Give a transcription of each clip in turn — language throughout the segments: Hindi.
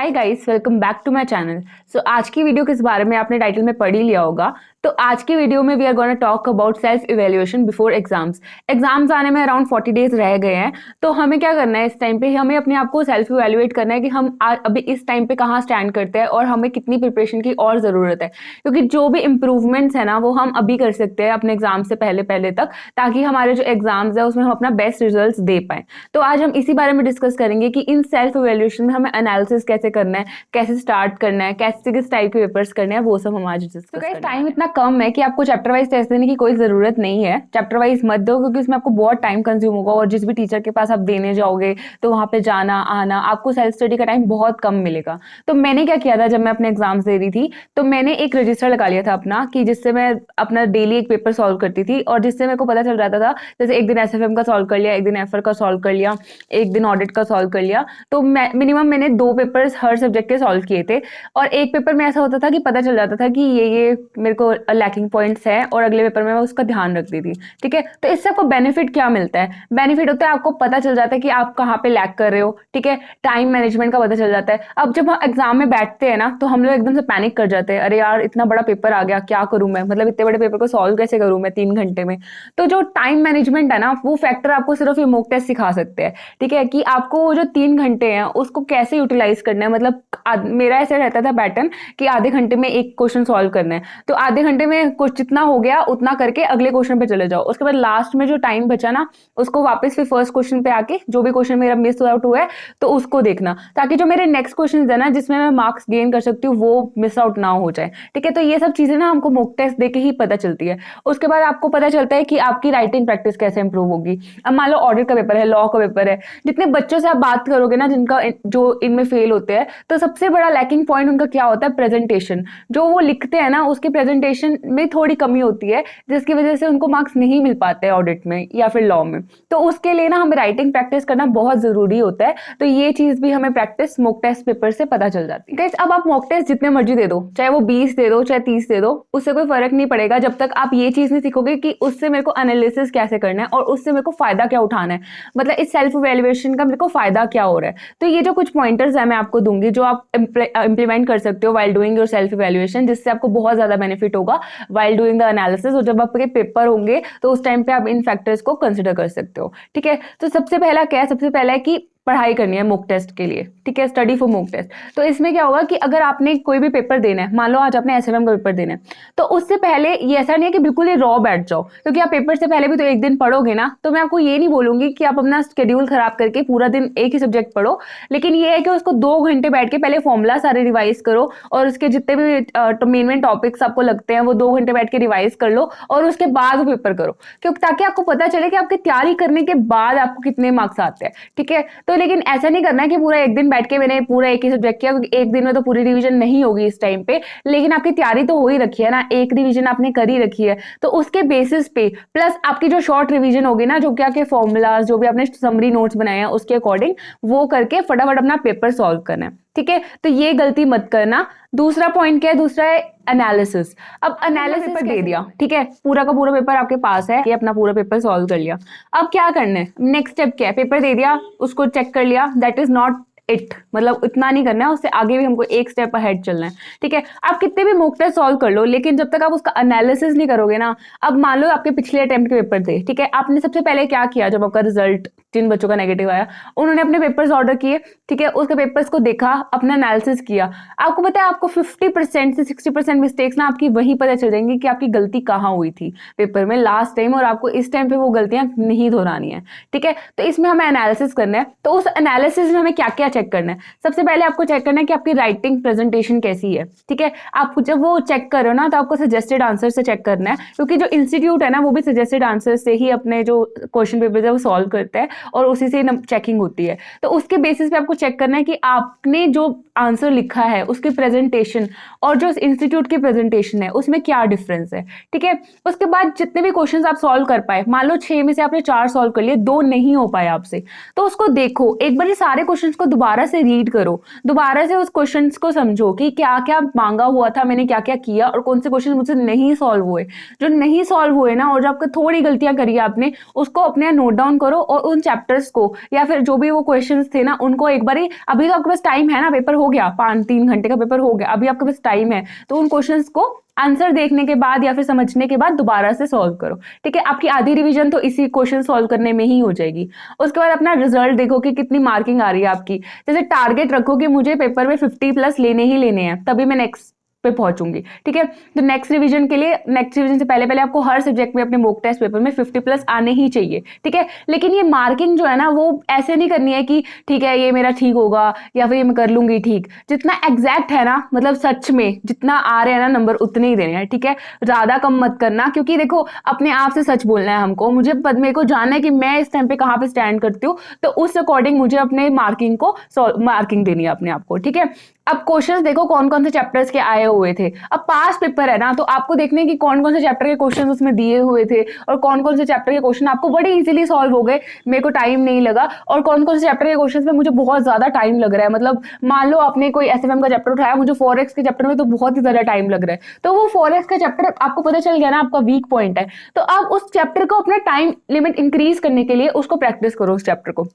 Hi guys, welcome back to my channel. So आज की वीडियो किस बारे में आपने टाइटल में पढ़ ही लिया होगा। तो आज की वीडियो में we are gonna talk about self evaluation before exams. Exams आने में अराउंड 40 डेज रह गए हैं, तो हमें क्या करना है इस टाइम पे, हमें अपने आप को सेल्फ इवैल्यूएट करना है कि हम अभी इस टाइम पे कहाँ स्टैंड करते हैं और हमें कितनी प्रिपरेशन की और ज़रूरत है। क्योंकि जो भी इंप्रूवमेंट्स है ना वो हम अभी कर सकते हैं अपने एग्जाम से पहले पहले तक, ताकि हमारे जो एग्जाम्स है उसमें हम अपना बेस्ट रिजल्ट दे पाएँ। तो आज हम इसी बारे में डिस्कस करेंगे कि इन सेल्फ इवैल्यूएशन में हमें एनालिसिस कैसे करना है, कैसे स्टार्ट करना है, कैसे किस टाइप के पेपर्स करने हैं, वो सब हम आज डिस्कस करेंगे। टाइम इतना कम है कि आपको चैप्टर वाइज टेस्ट देने की कोई जरूरत नहीं है। चैप्टर वाइज मत दो क्योंकि उसमें आपको बहुत टाइम कंज्यूम होगा और जिस भी टीचर के पास आप देने जाओगे तो वहां पे जाना आना, आपको सेल्फ स्टडी का टाइम बहुत कम मिलेगा। तो मैंने क्या किया था, जब मैं अपने एग्जाम्स दे रही थी तो मैंने एक रजिस्टर लगा लिया था अपना, कि जिससे मैं अपना डेली एक पेपर सॉल्व करती थी और जिससे मेरे को पता चल जाता था, जैसे एक दिन एसएफएम का सॉल्व कर लिया, एक दिन एफआर का सॉल्व कर लिया, एक दिन ऑडिट का सॉल्व कर लिया। तो मिनिमम मैंने 2 पेपर्स हर सब्जेक्ट के सॉल्व किए थे और एक पेपर में ऐसा होता था कि पता चल जाता था कि ये मेरे को लैकिंग पॉइंट्स है और अगले पेपर में मैं उसका ध्यान रखती थी। ठीक है, तो इससे आपको बेनिफिट क्या मिलता है? बेनिफिट होता है आपको पता चल जाता है कि आप कहाँ पे लैक कर रहे हो। ठीक है, टाइम मैनेजमेंट का पता चल जाता है। अब जब हम एग्जाम में बैठते हैं ना तो हम लोग एकदम से पैनिक कर जाते हैं, अरे यार इतना बड़ा पेपर आ गया, क्या करूं मैं, मतलब इतने बड़े पेपर को सॉल्व कैसे करूं मैं 3 घंटे में। तो जो टाइम मैनेजमेंट है ना वो फैक्टर आपको सिर्फ ये मॉक टेस्ट सिखा सकते हैं। ठीक है, कि आपको वो जो 3 घंटे हैं उसको कैसे यूटिलाइज करना है। मतलब मेरा ऐसा रहता था पैटर्न कि आधे घंटे में एक क्वेश्चन सॉल्व करना है, तो आधे घंटे में कुछ जितना हो गया उतना करके अगले क्वेश्चन पे चले जाओ। उसके बाद लास्ट में जो टाइम बचा ना उसको वापस फिर फर्स्ट क्वेश्चन पे आके जो भी क्वेश्चन मेरा मिस आउट हुआ है तो उसको देखना, ताकि जो मेरे नेक्स्ट क्वेश्चन है ना जिसमें मैं मार्क्स गेन कर सकती हूँ वो मिस आउट ना हो जाए। ठीक है, तो ये सब चीजें ना हमको मॉक टेस्ट देके ही पता चलती है। उसके बाद आपको पता चलता है कि आपकी राइटिंग प्रैक्टिस कैसे इंप्रूव होगी। अब मान लो ऑडिट का पेपर है, लॉ का पेपर है, जितने बच्चों से आप बात करोगे ना जिनका जो इनमें फेल होते हैं, तो सबसे बड़ा लैकिंग पॉइंट उनका क्या होता है? प्रेजेंटेशन। जो वो लिखते हैं ना उसके प्रेजेंटेशन में थोड़ी कमी होती है, जिसकी वजह से उनको मार्क्स नहीं मिल पाते हैं ऑडिट में या फिर लॉ में। तो उसके लिए ना हमें राइटिंग प्रैक्टिस करना बहुत जरूरी होता है। तो ये चीज भी हमें प्रैक्टिस मॉक टेस्ट पेपर से पता चल जाती है। गाइस, अब आप मॉक टेस्ट जितने मर्जी दे दो, चाहे वो 20 दे दो चाहे 30 दे दो, उससे कोई फर्क नहीं पड़ेगा जब तक आप ये चीज नहीं सीखोगे कि उससे मेरे को एनालिसिस कैसे करना है और उससे मेरे को फायदा क्या उठाना है। मतलब इस सेल्फ इवैल्यूएशन का मेरे को फायदा क्या हो रहा है। तो ये जो कुछ पॉइंटर्स है मैं आपको दूंगी जो आप इंप्लीमेंट कर सकते हो while doing your self evaluation, जिससे आपको बहुत ज्यादा बेनिफिट होगा व्हाइल डूइंग द एनालिसिस। और जब आपके पेपर होंगे तो उस टाइम पे आप इन फैक्टर्स को कंसिडर कर सकते हो। ठीक है, तो सबसे पहला क्या है? सबसे पहला है कि पढ़ाई करनी है मॉक टेस्ट के लिए। ठीक है, स्टडी फॉर मॉक टेस्ट। तो इसमें क्या होगा कि अगर आपने कोई भी पेपर देना है, मान लो आज आपने एसएफएम का पेपर देना है, तो उससे पहले ये ऐसा नहीं है कि बिल्कुल ही रॉ बैठ जाओ, क्योंकि आप पेपर से पहले भी तो एक दिन पढ़ोगे ना। तो मैं आपको ये नहीं बोलूंगी कि आप अपना शेड्यूल खराब करके पूरा दिन एक ही सब्जेक्ट पढ़ो, लेकिन ये है कि उसको 2 घंटे बैठ के पहले फॉर्मूला सारे रिवाइज करो और उसके जितने भी मेन टॉपिक्स आपको लगते हैं वो 2 घंटे बैठ के रिवाइज कर लो और उसके बाद वो पेपर करो, क्योंकि ताकि आपको पता चले कि आपकी तैयारी करने के बाद आपको कितने मार्क्स आते हैं। ठीक है, तो लेकिन ऐसा नहीं करना है कि पूरा एक दिन बैठ के मैंने पूरा एक ही सब्जेक्ट किया, क्योंकि एक दिन में तो पूरी रिवीजन नहीं होगी इस टाइम पे। लेकिन आपकी तैयारी तो हो ही रखी है ना, एक रिवीजन आपने कर ही रखी है, तो उसके बेसिस पे प्लस आपकी जो शॉर्ट रिवीजन होगी ना, जो क्या के फॉर्मूलाज जो भी आपने समरी नोट्स बनाए हैं उसके अकॉर्डिंग वो करके फटाफट अपना पेपर सॉल्व करना है। ठीक है, तो ये गलती मत करना। दूसरा पॉइंट क्या है? दूसरा है एनालिसिस। अब एनालिसिस दे दिया, ठीक है, पूरा का पूरा पेपर आपके पास है, ये अपना पूरा पेपर सॉल्व कर लिया। अब क्या करना है? नेक्स्ट स्टेप क्या है? पेपर दे दिया, उसको चेक कर लिया, दैट इज नॉट इट। मतलब इतना नहीं करना है, उससे आगे भी हमको एक स्टेप अहेड चलना है। ठीक है, आप कितने भी मॉक टेस्ट सॉल्व कर लो, लेकिन जब तक आप उसका एनालिसिस नहीं करोगे ना। अब मान लो आपके पिछले अटेम्प्ट के पेपर थे, ठीक है, आपने सबसे पहले क्या किया? जब आपका रिजल्ट जिन बच्चों का नेगेटिव आया उन्होंने अपने पेपर्स ऑर्डर किए, ठीक है, उसके पेपर्स को देखा, अपना एनालिसिस किया। आपको पता है आपको 50% से 60% मिस्टेक्स ना आपकी वहीं पता चल जाएंगी कि आपकी गलती कहाँ हुई थी पेपर में लास्ट टाइम, और आपको इस टाइम पे वो गलतियां नहीं दोहरानी है। ठीक है, तो इसमें हमें एनालिसिस करना है। तो उस एनालिसिस में हमें क्या क्या चेक करना है? सबसे पहले आपको चेक करना है कि आपकी राइटिंग प्रेजेंटेशन कैसी है। ठीक है, आप जब वो चेक करो ना तो आपको सजेस्टेड आंसर से चेक करना है, क्योंकि जो इंस्टीट्यूट है ना वो भी सजेस्टेड आंसर से ही अपने जो क्वेश्चन पेपर है वो सॉल्व करता है और उसी से चेकिंग होती है। तो उसके बेसिस पे आपको चेक करना है कि आपने जो आंसर लिखा है उसकी प्रेजेंटेशन और जो इंस्टीट्यूट की प्रेजेंटेशन है उसमें क्या डिफरेंस है। ठीक है, उसके बाद जितने भी क्वेश्चंस आप सॉल्व कर पाए, मान लो 6 में से आपने 4 सॉल्व कर लिए, 2 नहीं हो पाए आपसे, तो उसको देखो एक बार, सारे क्वेश्चंस को दोबारा दोबारा से रीड करो, दोबारा से उस क्वेश्चंस को समझो कि क्या क्या मांगा हुआ था, मैंने क्या क्या किया और कौन से क्वेश्चन मुझसे नहीं सॉल्व हुए। जो नहीं सॉल्व हुए ना, और जो आपको थोड़ी गलतियां करी आपने, उसको अपने नोट डाउन करो और उन चैप्टर्स को या फिर जो भी वो क्वेश्चंस थे ना, उनको एक बार, अभी तो आपके पास टाइम है ना, पेपर हो गया, 3 घंटे का पेपर हो गया, अभी आपके पास टाइम है, तो उन क्वेश्चंस को आंसर देखने के बाद या फिर समझने के बाद दोबारा से सॉल्व करो। ठीक है, आपकी आधी रिवीजन तो इसी क्वेश्चन सॉल्व करने में ही हो जाएगी। उसके बाद अपना रिजल्ट देखो कि कितनी मार्किंग आ रही है आपकी। जैसे टारगेट रखो कि मुझे पेपर में 50+ लेने ही लेने हैं, तभी मैं नेक्स्ट पे पहुंचूंगी। ठीक है, तो नेक्स्ट रिवीजन के लिए, नेक्स्ट रिवीजन से पहले आपको हर सब्जेक्ट में अपने मॉक टेस्ट पेपर में 50+ आने ही चाहिए। ठीक है, लेकिन ये मार्किंग जो है ना, वो ऐसे नहीं करनी है कि ठीक है ये मेरा ठीक होगा या फिर ये मैं कर लूंगी ठीक। जितना एग्जैक्ट है ना, मतलब सच में जितना आ रहे हैं ना नंबर, उतने ही देने हैं। ठीक है, ज्यादा कम मत करना, क्योंकि देखो अपने आप से सच बोलना है हमको। मेरे को जानना है कि मैं इस टाइम पे कहाँ पे स्टैंड करती हूँ, तो उस अकॉर्डिंग मुझे अपने मार्किंग देनी है अपने आप को। ठीक है, अब क्वेश्चंस देखो कौन कौन से चैप्टर्स के आए हुए थे। अब पास पेपर है ना, तो आपको देखने की कौन कौन से चैप्टर के क्वेश्चन उसमें दिए हुए थे और कौन कौन से चैप्टर के क्वेश्चन आपको बड़े इजीली सॉल्व हो गए, मेरे को टाइम नहीं लगा, और कौन कौन से चैप्टर के क्वेश्चन में मुझे बहुत ज्यादा टाइम लग रहा है। मतलब मान लो आपने कोई एसएफएम का चैप्टर उठाया, मुझे फॉरेक्स के चैप्टर में तो बहुत ही ज्यादा टाइम लग रहा है, तो वो फॉरेक्स का चैप्टर आपको पता चल गया ना आपका वीक पॉइंट है, तो आप उस चैप्टर को अपना टाइम लिमिट इंक्रीज करने के लिए उसको प्रैक्टिस करो उस चैप्टर को।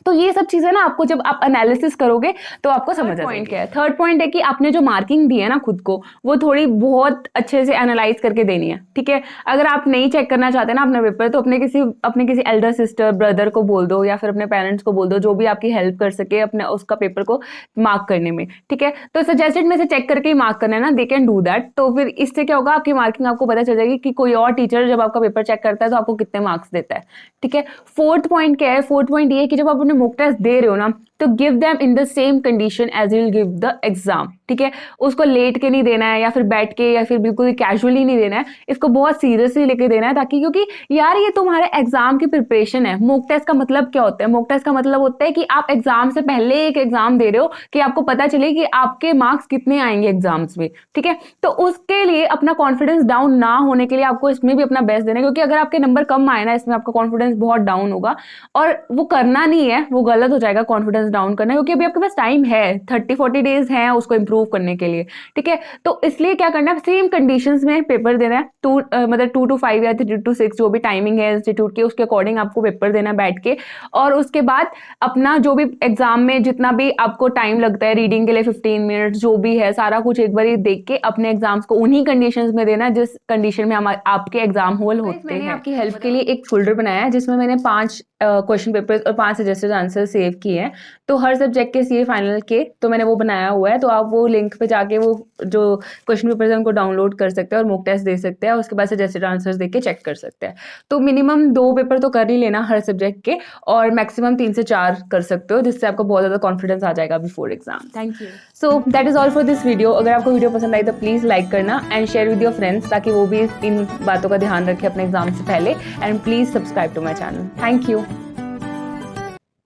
तो ये सब चीजें ना आपको जब आप एनालिसिस करोगे तो आपको समझ आ जाएगी। थर्ड पॉइंट है कि आपने जो मार्किंग दी है ना खुद को, वो थोड़ी बहुत अच्छे से एनालाइज करके देनी है। ठीक है, अगर आप नहीं चेक करना चाहते ना अपना पेपर, तो अपने किसी एल्डर सिस्टर ब्रदर को बोल दो या फिर अपने पेरेंट्स को बोल दो, जो भी आपकी हेल्प कर सके अपने उसका पेपर को मार्क करने में। ठीक है, तो सजेस्टेड में से चेक करके ही मार्क करना है ना, दे कैन डू दैट। तो फिर इससे क्या होगा, आपकी मार्किंग आपको पता चल जाएगी कि कोई और टीचर जब आपका पेपर चेक करता है तो आपको कितने मार्क्स देता है। ठीक है, फोर्थ पॉइंट क्या है, फोर्थ पॉइंट ये है कि जब आप अपने मॉक टेस्ट दे रहे हो ना, तो give them in the same condition as you give the exam. ठीक है, उसको लेट के नहीं देना है या फिर बैठ के या फिर बिल्कुल कैजुअली नहीं देना है, इसको बहुत सीरियसली लेके देना है, ताकि क्योंकि यार ये तुम्हारे एग्जाम की प्रिपरेशन है। मॉक टेस्ट का मतलब क्या होता है, मॉक टेस्ट का मतलब होता है कि आप एग्जाम से पहले एक एग्जाम दे रहे हो कि आपको पता चले कि आपके मार्क्स कितने आएंगे एग्जाम्स में। ठीक है, तो उसके लिए अपना कॉन्फिडेंस डाउन ना होने के लिए आपको इसमें भी अपना बेस्ट देना है, क्योंकि अगर आपके नंबर कम आए ना, इसमें आपका कॉन्फिडेंस बहुत डाउन होगा और वो करना नहीं है, वो गलत हो जाएगा कॉन्फिडेंस डाउन करना, क्योंकि अभी आपके पास टाइम है, 30-40 डेज हैं उसको इंप्रूव करने के लिए। ठीक है, तो इसलिए क्या करना है, सेम कंडीशंस में पेपर देना है, मतलब 2 to 5 या 3 to 6 जो भी टाइमिंग है इंस्टीट्यूट की, उसके अकॉर्डिंग आपको पेपर देना है बैठ के। और उसके बाद अपना जो भी एग्जाम में जितना भी आपको टाइम लगता है, रीडिंग के लिए 15 मिनट जो भी है, सारा कुछ एक बार देख के अपने एग्जाम्स को उन्हीं कंडीशंस में देना जिस कंडीशन में आपके एग्जाम होल होते हैं। आपकी हेल्प के लिए एक फोल्डर बनाया है जिसमें मैंने 5 क्वेश्चन पेपर्स और 5 सजेस्टेड आंसर सेव किए हैं। तो हर सब्जेक्ट के सीए फाइनल के तो मैंने वो बनाया हुआ है, तो आप वो लिंक पे जाके वो जो क्वेश्चन पेपर्स हैं उनको डाउनलोड कर सकते हैं और मॉक टेस्ट दे सकते हैं, उसके बाद सजेस्टेड आंसर्स देख के चेक कर सकते हैं। तो मिनिमम 2 पेपर तो कर ही लेना हर सब्जेक्ट के, और मैक्सिमम 3 से 4 कर सकते हो, जिससे आपको बहुत ज़्यादा कॉन्फिडेंस आ जाएगा before exam. Thank you. So that is all for this video. अगर आपको वीडियो पसंद आई तो प्लीज़ लाइक करना and share with your friends, ताकि वो भी इन बातों का ध्यान रखें अपने एग्जाम से पहले। And please subscribe to my channel. Thank you.